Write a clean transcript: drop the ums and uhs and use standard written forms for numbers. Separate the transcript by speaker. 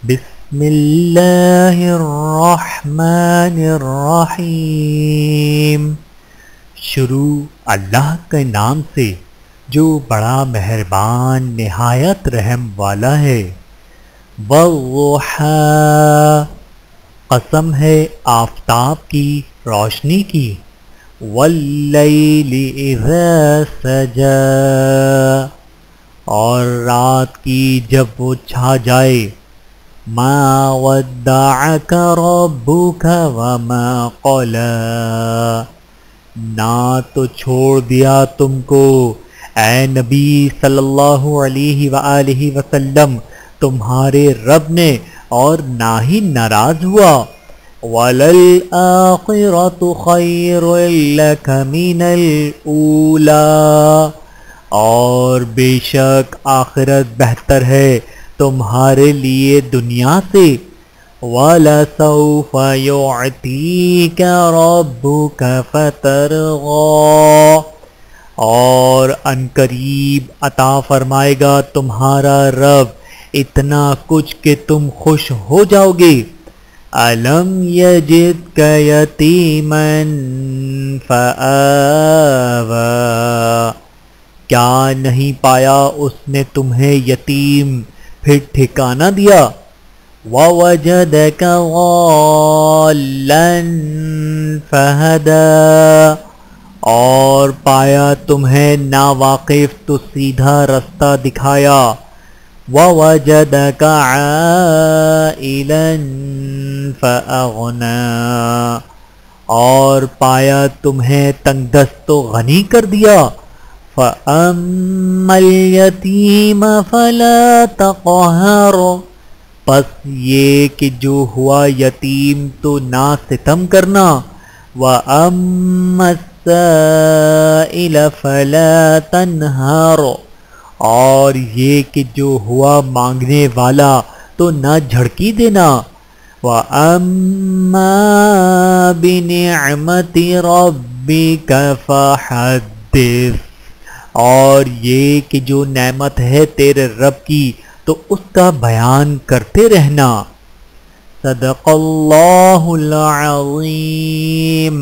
Speaker 1: بسم اللہ الرحمن الرحیم۔ شروع اللہ کے نام سے جو بڑا مہربان نہایت رحم والا ہے۔ والضحیٰ، قسم ہے آفتاب کی روشنی کی۔ واللیل اذا سجا، اور رات کی جب وہ چھا جائے۔ ما ودعک ربک وما قلی، نہ تو چھوڑ دیا تم کو اے نبی صلی اللہ علیہ وآلہ وسلم تمہارے رب نے، اور نہ ہی ناراض ہوا۔ وَلَلْآخِرَةُ خَيْرٌ لَكَ مِنَ الْأُولَىٰ، اور بے شک آخرت بہتر ہے تمہارے لیے دنیا سے۔ وَلَسَوْفَ يُعْطِيكَ رَبُّكَ فَتَرْضَىٰ، اور عنقریب عطا فرمائے گا تمہارا رب اتنا کچھ کہ تم خوش ہو جاؤ گے۔ أَلَمْ يَجِدْكَ يَتِيمًا فَآوَىٰ، کیا نہیں پایا اس نے تمہیں یتیم پھر ٹھکانہ دیا۔ وَوَجَدَكَ ضَالًّا فَهَدَىٰ، اور پایا تمہیں ناواقف تو سیدھا رستہ دکھایا۔ وَوَجَدَكَ عَائِلًا فَأَغْنَىٰ، اور پایا تمہیں تنگ دست تو غنی کر دیا۔ فَأَمَّا الْيَتِيمَ فَلَا تَقْهَرْ، پس یہ کہ جو ہوا یتیم تو نہ ستم کرنا۔ وَأَمَّا السَّائِلَ فَلَا تَنْهَرْ، اور یہ کہ جو ہوا مانگنے والا تو نہ جھڑکی دینا۔ وَأَمَّا بِنِعْمَةِ رَبِّكَ فَحَدِّثْ، اور یہ کہ جو نعمت ہے تیرے رب کی تو اس کا بیان کرتے رہنا۔ صدق اللہ العظیم۔